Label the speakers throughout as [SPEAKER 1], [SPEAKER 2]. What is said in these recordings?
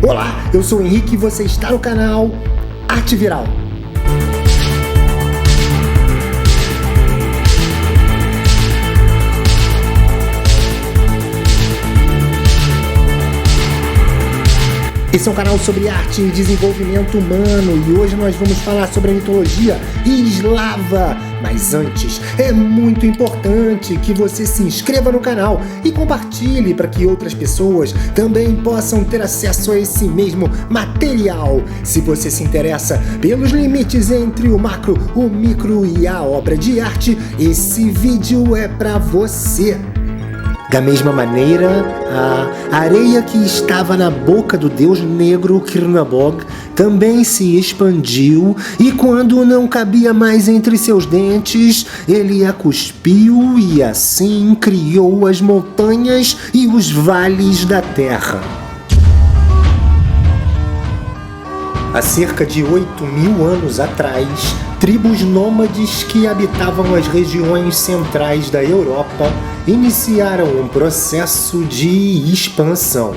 [SPEAKER 1] Olá, eu sou o Henrique e você está no canal Arte Viral. Esse é um canal sobre arte e desenvolvimento humano e hoje nós vamos falar sobre a mitologia eslava. Mas antes, é muito importante que você se inscreva no canal e compartilhe para que outras pessoas também possam ter acesso a esse mesmo material. Se você se interessa pelos limites entre o macro, o micro e a obra de arte, esse vídeo é para você. Da mesma maneira, a areia que estava na boca do deus negro Kirnabog também se expandiu e quando não cabia mais entre seus dentes, ele a cuspiu e assim criou as montanhas e os vales da terra. Há cerca de 8.000 anos atrás, tribos nômades que habitavam as regiões centrais da Europa iniciaram um processo de expansão.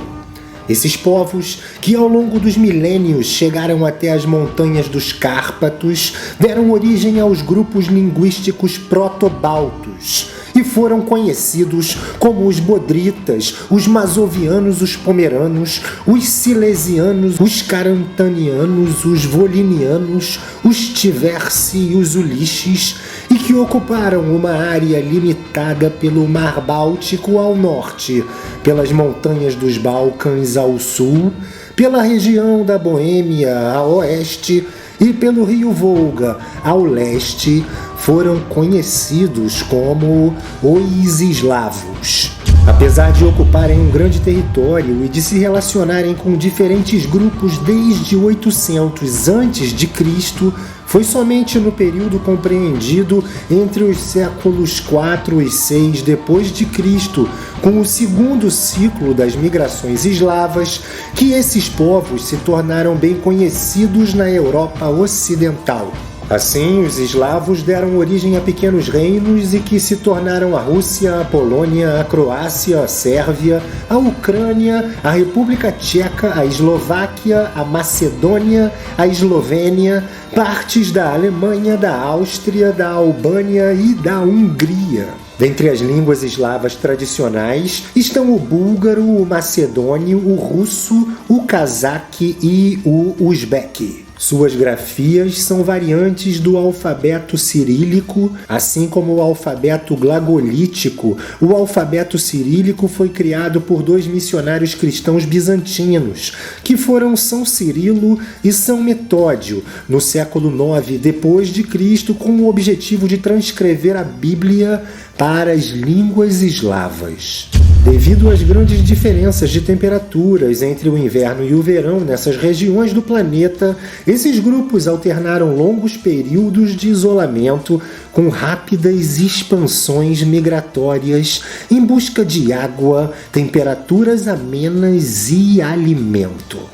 [SPEAKER 1] Esses povos, que ao longo dos milênios chegaram até as montanhas dos Cárpatos, deram origem aos grupos linguísticos proto-baltos e foram conhecidos como os bodritas, os masovianos, os pomeranos, os silesianos, os carantanianos, os volinianos, os tiversi e os uliches, e que ocuparam uma área limitada pelo Mar Báltico ao norte, pelas montanhas dos Balcãs ao sul, pela região da Boêmia a oeste e pelo rio Volga ao leste, foram conhecidos como os eslavos. Apesar de ocuparem um grande território e de se relacionarem com diferentes grupos desde 800 a.C., foi somente no período compreendido entre os séculos 4 e 6 depois de Cristo, com o segundo ciclo das migrações eslavas, que esses povos se tornaram bem conhecidos na Europa Ocidental. Assim, os eslavos deram origem a pequenos reinos e que se tornaram a Rússia, a Polônia, a Croácia, a Sérvia, a Ucrânia, a República Tcheca, a Eslováquia, a Macedônia, a Eslovênia, partes da Alemanha, da Áustria, da Albânia e da Hungria. Dentre as línguas eslavas tradicionais estão o búlgaro, o macedônio, o russo, o cazaque e o uzbeque. Suas grafias são variantes do alfabeto cirílico, assim como o alfabeto glagolítico. O alfabeto cirílico foi criado por dois missionários cristãos bizantinos, que foram São Cirilo e São Metódio, no século IX d.C., com o objetivo de transcrever a Bíblia para as línguas eslavas. Devido às grandes diferenças de temperaturas entre o inverno e o verão nessas regiões do planeta, esses grupos alternaram longos períodos de isolamento com rápidas expansões migratórias em busca de água, temperaturas amenas e alimento.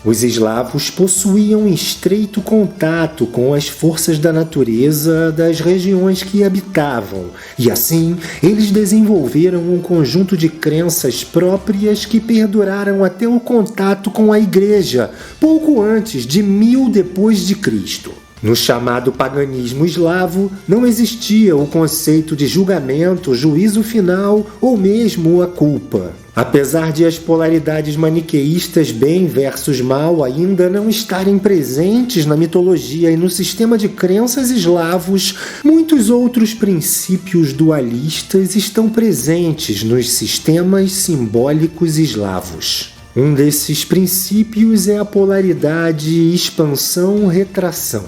[SPEAKER 1] Os eslavos possuíam estreito contato com as forças da natureza das regiões que habitavam, e assim eles desenvolveram um conjunto de crenças próprias que perduraram até o contato com a Igreja, pouco antes de 1000 d.C. No chamado paganismo eslavo, não existia o conceito de julgamento, juízo final ou mesmo a culpa. Apesar de as polaridades maniqueístas bem versus mal ainda não estarem presentes na mitologia e no sistema de crenças eslavos, muitos outros princípios dualistas estão presentes nos sistemas simbólicos eslavos. Um desses princípios é a polaridade expansão-retração.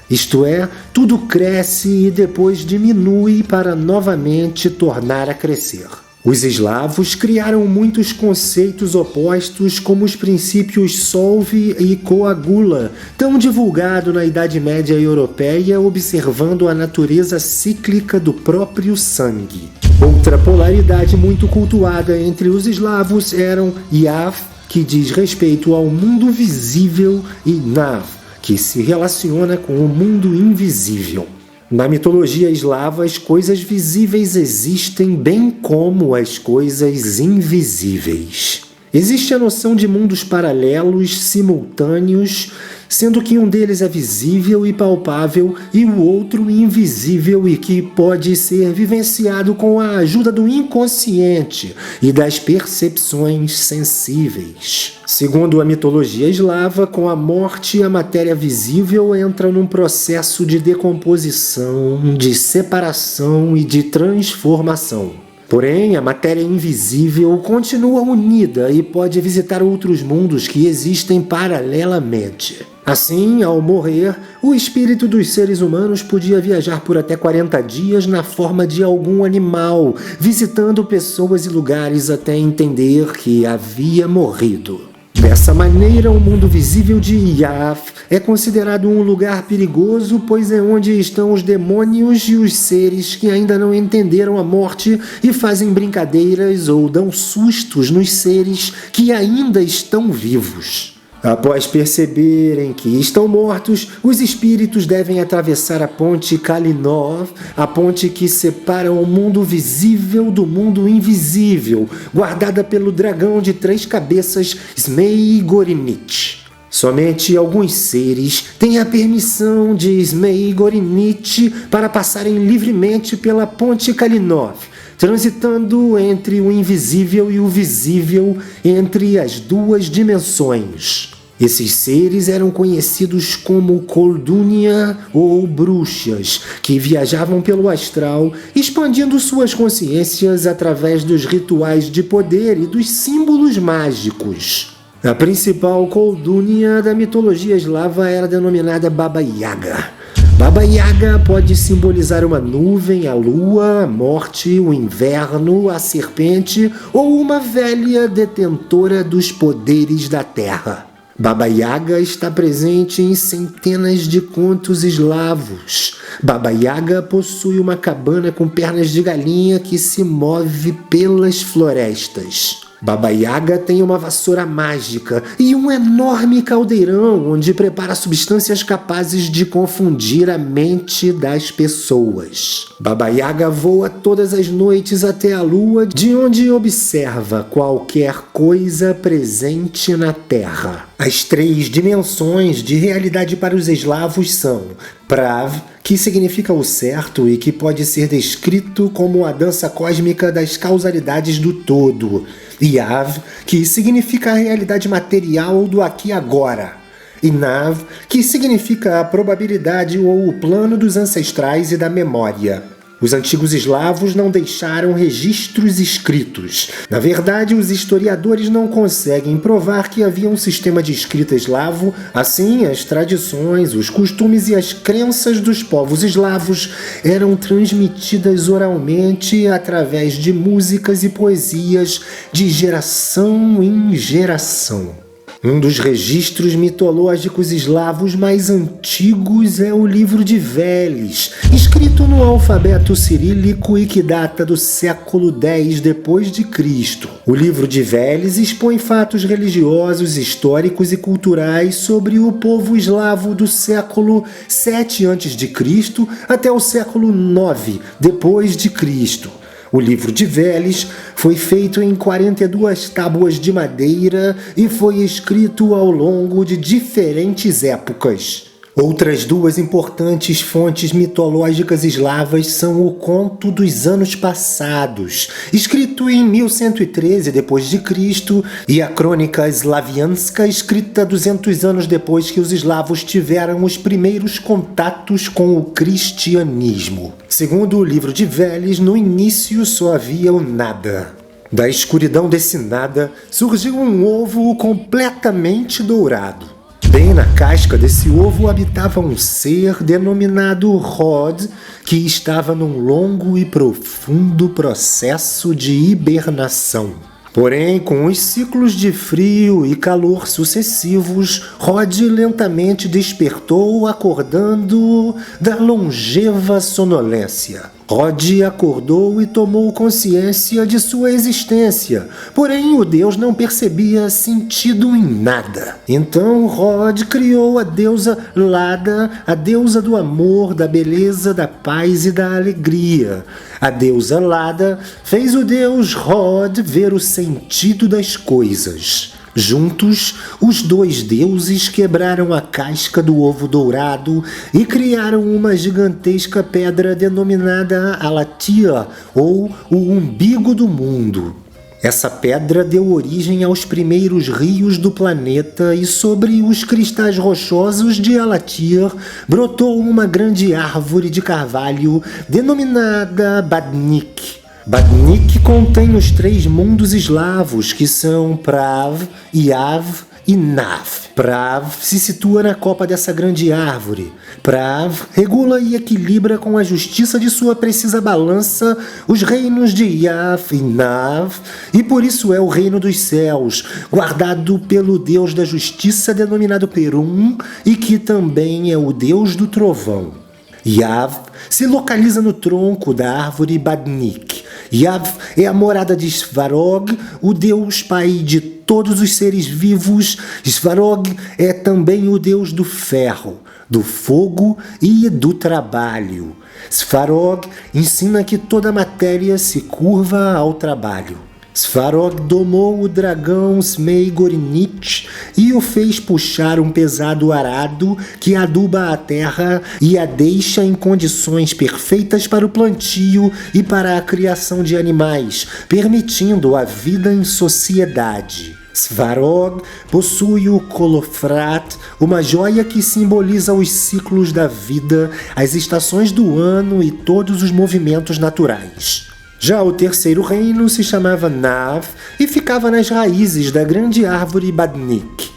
[SPEAKER 1] Isto é, tudo cresce e depois diminui para novamente tornar a crescer. Os eslavos criaram muitos conceitos opostos, como os princípios solve e coagula, tão divulgado na Idade Média Europeia, observando a natureza cíclica do próprio sangue. Outra polaridade muito cultuada entre os eslavos eram Yav, que diz respeito ao mundo visível, e Nav, que se relaciona com o mundo invisível. Na mitologia eslava, as coisas visíveis existem bem como as coisas invisíveis. Existe a noção de mundos paralelos, simultâneos, sendo que um deles é visível e palpável e o outro invisível e que pode ser vivenciado com a ajuda do inconsciente e das percepções sensíveis. Segundo a mitologia eslava, com a morte a matéria visível entra num processo de decomposição, de separação e de transformação. Porém, a matéria invisível continua unida e pode visitar outros mundos que existem paralelamente. Assim, ao morrer, o espírito dos seres humanos podia viajar por até 40 dias na forma de algum animal, visitando pessoas e lugares até entender que havia morrido. Dessa maneira, o mundo visível de Yaf é considerado um lugar perigoso, pois é onde estão os demônios e os seres que ainda não entenderam a morte e fazem brincadeiras ou dão sustos nos seres que ainda estão vivos. Após perceberem que estão mortos, os espíritos devem atravessar a ponte Kalinov, a ponte que separa o mundo visível do mundo invisível, guardada pelo dragão de 3 cabeças Zmei Gorinich. Somente alguns seres têm a permissão de Zmei Gorinich para passarem livremente pela ponte Kalinov, transitando entre o invisível e o visível, entre as duas dimensões. Esses seres eram conhecidos como Koldunia ou bruxas, que viajavam pelo astral, expandindo suas consciências através dos rituais de poder e dos símbolos mágicos. A principal Koldunia da mitologia eslava era denominada Baba Yaga. Baba Yaga pode simbolizar uma nuvem, a lua, a morte, o inverno, a serpente ou uma velha detentora dos poderes da terra. Baba Yaga está presente em centenas de contos eslavos. Baba Yaga possui uma cabana com pernas de galinha que se move pelas florestas. Baba Yaga tem uma vassoura mágica e um enorme caldeirão onde prepara substâncias capazes de confundir a mente das pessoas. Baba Yaga voa todas as noites até a lua, de onde observa qualquer coisa presente na terra. As 3 dimensões de realidade para os eslavos são Prav, que significa o certo e que pode ser descrito como a dança cósmica das causalidades do todo, e Yav, que significa a realidade material do aqui e agora, e Nav, que significa a probabilidade ou o plano dos ancestrais e da memória. Os antigos eslavos não deixaram registros escritos. Na verdade, os historiadores não conseguem provar que havia um sistema de escrita eslavo. Assim, as tradições, os costumes e as crenças dos povos eslavos eram transmitidas oralmente através de músicas e poesias de geração em geração. Um dos registros mitológicos eslavos mais antigos é o Livro de Veles, escrito no alfabeto cirílico e que data do século X d.C. O Livro de Veles expõe fatos religiosos, históricos e culturais sobre o povo eslavo do século 7 a.C. até o século 9 d.C. O Livro de Veles foi feito em 42 tábuas de madeira e foi escrito ao longo de diferentes épocas. Outras 2 importantes fontes mitológicas eslavas são o Conto dos Anos Passados, escrito em 1113 d.C., e a Crônica Slavianska, escrita 200 anos depois que os eslavos tiveram os primeiros contatos com o cristianismo. Segundo o Livro de Veles, no início só havia o nada. Da escuridão desse nada surgiu um ovo completamente dourado. Bem na casca desse ovo habitava um ser denominado Rod, que estava num longo e profundo processo de hibernação. Porém, com os ciclos de frio e calor sucessivos, Rod lentamente despertou, acordando da longeva sonolência. Rod acordou e tomou consciência de sua existência, porém o deus não percebia sentido em nada. Então Rod criou a deusa Lada, a deusa do amor, da beleza, da paz e da alegria. A deusa Lada fez o deus Rod ver o sentido das coisas. Juntos, os dois deuses quebraram a casca do ovo dourado e criaram uma gigantesca pedra denominada Alatia, ou o umbigo do mundo. Essa pedra deu origem aos primeiros rios do planeta e sobre os cristais rochosos de Alatir brotou uma grande árvore de carvalho denominada Badnik. Badnik contém os 3 mundos eslavos, que são Prav, Yav e Nav. Prav se situa na copa dessa grande árvore. Prav regula e equilibra com a justiça de sua precisa balança os reinos de Yav e Nav, e por isso é o reino dos céus, guardado pelo deus da justiça denominado Perum, e que também é o deus do trovão. Yav se localiza no tronco da árvore Badnik. Yav é a morada de Svarog, o deus pai de todos os seres vivos. Svarog é também o deus do ferro, do fogo e do trabalho. Svarog ensina que toda matéria se curva ao trabalho. Svarog domou o dragão Smeigornit e o fez puxar um pesado arado que aduba a terra e a deixa em condições perfeitas para o plantio e para a criação de animais, permitindo a vida em sociedade. Svarog possui o Kolofrat, uma joia que simboliza os ciclos da vida, as estações do ano e todos os movimentos naturais. Já o terceiro reino se chamava Nav e ficava nas raízes da grande árvore Badnik.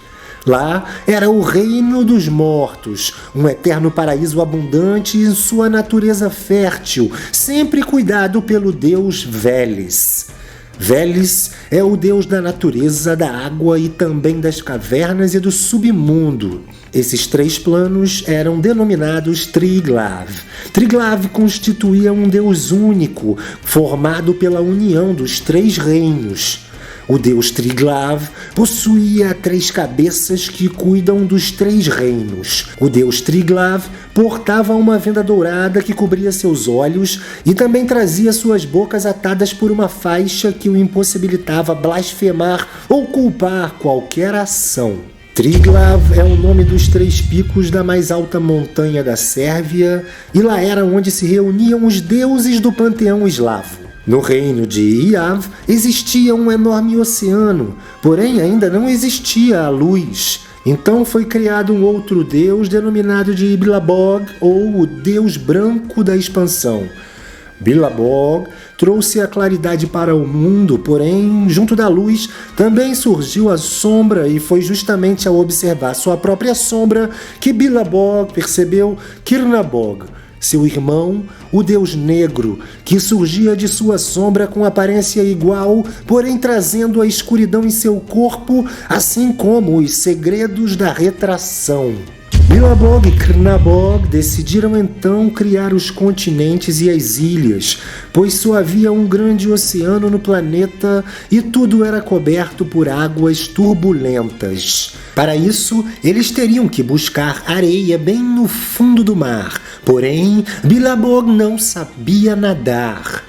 [SPEAKER 1] Lá era o reino dos mortos, um eterno paraíso abundante em sua natureza fértil, sempre cuidado pelo deus Veles. Veles é o deus da natureza, da água e também das cavernas e do submundo. Esses 3 planos eram denominados Triglav. Triglav constituía um deus único, formado pela união dos 3 reinos. O deus Triglav possuía 3 cabeças que cuidam dos 3 reinos. O deus Triglav portava uma venda dourada que cobria seus olhos e também trazia suas bocas atadas por uma faixa que o impossibilitava blasfemar ou culpar qualquer ação. Triglav é o nome dos 3 picos da mais alta montanha da Sérvia, e lá era onde se reuniam os deuses do panteão eslavo. No reino de Yav existia um enorme oceano, porém ainda não existia a luz. Então foi criado um outro deus denominado de Bilabog, ou o deus branco da expansão. Bilabog trouxe a claridade para o mundo, porém, junto da luz, também surgiu a sombra, e foi justamente ao observar sua própria sombra que Bilabog percebeu Kirnabog, seu irmão, o deus negro, que surgia de sua sombra com aparência igual, porém trazendo a escuridão em seu corpo, assim como os segredos da retração. Bilabog e Krnabog decidiram então criar os continentes e as ilhas, pois só havia um grande oceano no planeta e tudo era coberto por águas turbulentas. Para isso, eles teriam que buscar areia bem no fundo do mar, porém, Bilabog não sabia nadar.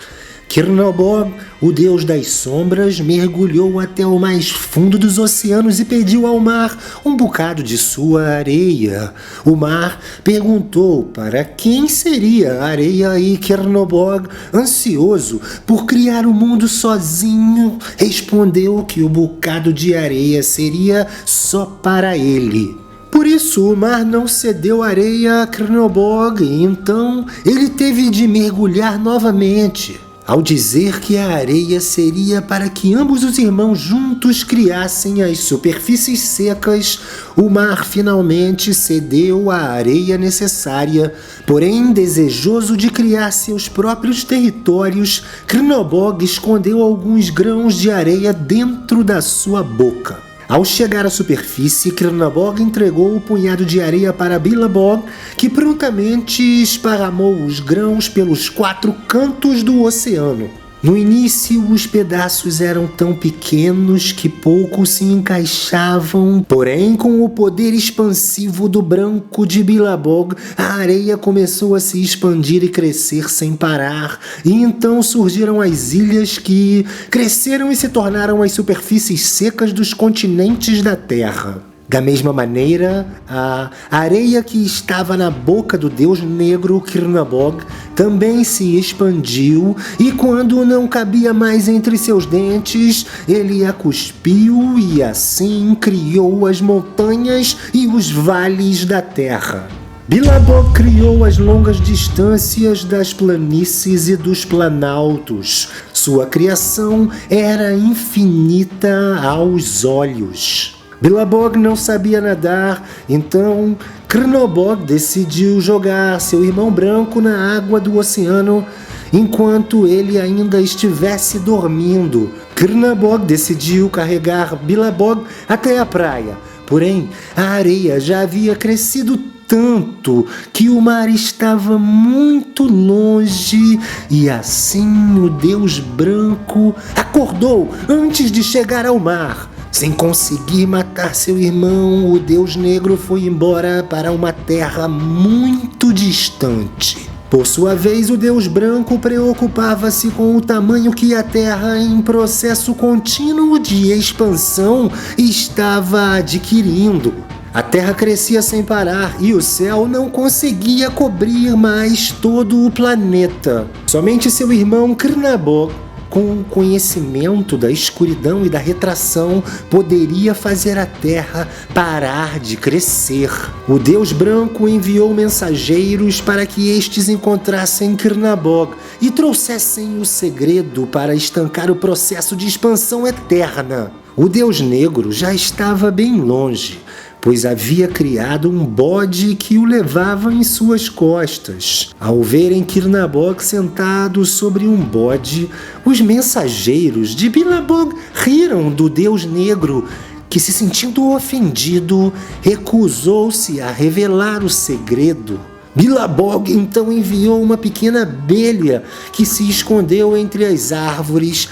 [SPEAKER 1] Kirnabog, o deus das sombras, mergulhou até o mais fundo dos oceanos e pediu ao mar um bocado de sua areia. O mar perguntou para quem seria a areia e Kirnabog, ansioso por criar o mundo sozinho, respondeu que o bocado de areia seria só para ele. Por isso, o mar não cedeu areia a Kirnabog, e então ele teve de mergulhar novamente. Ao dizer que a areia seria para que ambos os irmãos juntos criassem as superfícies secas, o mar finalmente cedeu a areia necessária, porém, desejoso de criar seus próprios territórios, Kirnabog escondeu alguns grãos de areia dentro da sua boca. Ao chegar à superfície, Krnabog entregou o punhado de areia para Billabog, que prontamente esparramou os grãos pelos 4 cantos do oceano. No início, os pedaços eram tão pequenos que pouco se encaixavam, porém, com o poder expansivo do branco de Billabog, a areia começou a se expandir e crescer sem parar, e então surgiram as ilhas que cresceram e se tornaram as superfícies secas dos continentes da Terra. Da mesma maneira, a areia que estava na boca do deus negro Krnabog também se expandiu, e quando não cabia mais entre seus dentes, ele a cuspiu e assim criou as montanhas e os vales da terra. Billabog criou as longas distâncias das planícies e dos planaltos. Sua criação era infinita aos olhos. Billabog não sabia nadar, então Krnabog decidiu jogar seu irmão branco na água do oceano enquanto ele ainda estivesse dormindo. Krnabog decidiu carregar Billabog até a praia, porém a areia já havia crescido tanto que o mar estava muito longe, e assim o Deus Branco acordou antes de chegar ao mar. Sem conseguir matar seu irmão, o Deus Negro foi embora para uma terra muito distante. Por sua vez, o Deus Branco preocupava-se com o tamanho que a Terra, em processo contínuo de expansão, estava adquirindo. A Terra crescia sem parar e o céu não conseguia cobrir mais todo o planeta. Somente seu irmão Krnabog, com o conhecimento da escuridão e da retração, poderia fazer a terra parar de crescer. O Deus Branco enviou mensageiros para que estes encontrassem Krnabog e trouxessem o segredo para estancar o processo de expansão eterna. O Deus Negro já estava bem longe, pois havia criado um bode que o levava em suas costas. Ao verem Krnabog sentado sobre um bode, os mensageiros de Billabog riram do Deus Negro, que, se sentindo ofendido, recusou-se a revelar o segredo. Billabog então enviou uma pequena abelha que se escondeu entre as árvores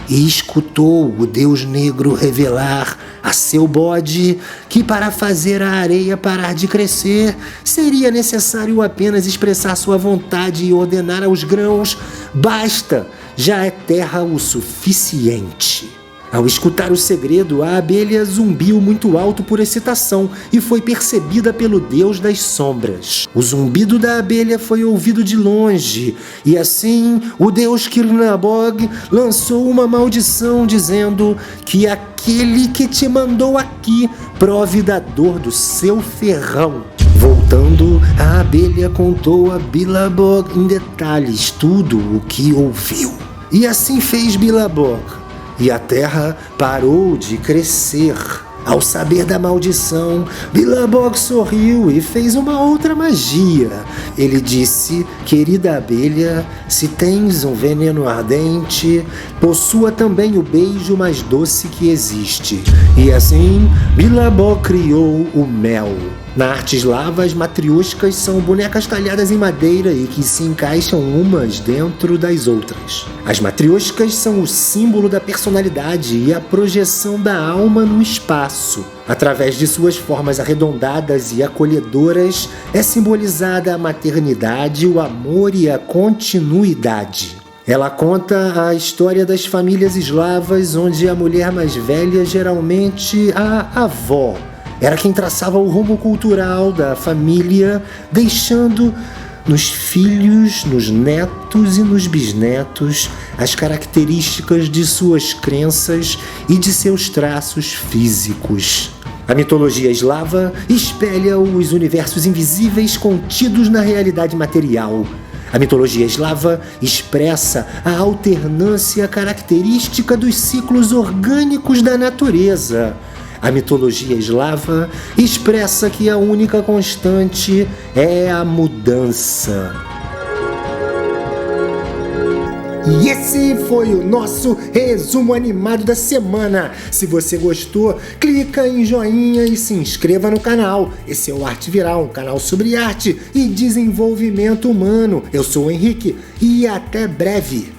[SPEAKER 1] e escutou o Deus Negro revelar a seu bode que, para fazer a areia parar de crescer, seria necessário apenas expressar sua vontade e ordenar aos grãos: basta, já é terra o suficiente. Ao escutar o segredo, a abelha zumbiu muito alto por excitação e foi percebida pelo Deus das Sombras. O zumbido da abelha foi ouvido de longe, e assim o Deus Krnabog lançou uma maldição, dizendo que aquele que te mandou aqui prove da dor do seu ferrão. Voltando, a abelha contou a Billabog em detalhes tudo o que ouviu. E assim fez Billabog. E a terra parou de crescer. Ao saber da maldição, Billabog sorriu e fez uma outra magia. Ele disse: querida abelha, se tens um veneno ardente, possua também o beijo mais doce que existe. E assim, Billabog criou o mel. Na arte eslava, as matrioscas são bonecas talhadas em madeira e que se encaixam umas dentro das outras. As matrioscas são o símbolo da personalidade e a projeção da alma no espaço. Através de suas formas arredondadas e acolhedoras, é simbolizada a maternidade, o amor e a continuidade. Ela conta a história das famílias eslavas, onde a mulher mais velha, geralmente a avó, era quem traçava o rumo cultural da família, deixando nos filhos, nos netos e nos bisnetos as características de suas crenças e de seus traços físicos. A mitologia eslava espelha os universos invisíveis contidos na realidade material. A mitologia eslava expressa a alternância característica dos ciclos orgânicos da natureza. A mitologia eslava expressa que a única constante é a mudança. E esse foi o nosso resumo animado da semana. Se você gostou, clica em joinha e se inscreva no canal. Esse é o Arte Viral, um canal sobre arte e desenvolvimento humano. Eu sou o Henrique e até breve.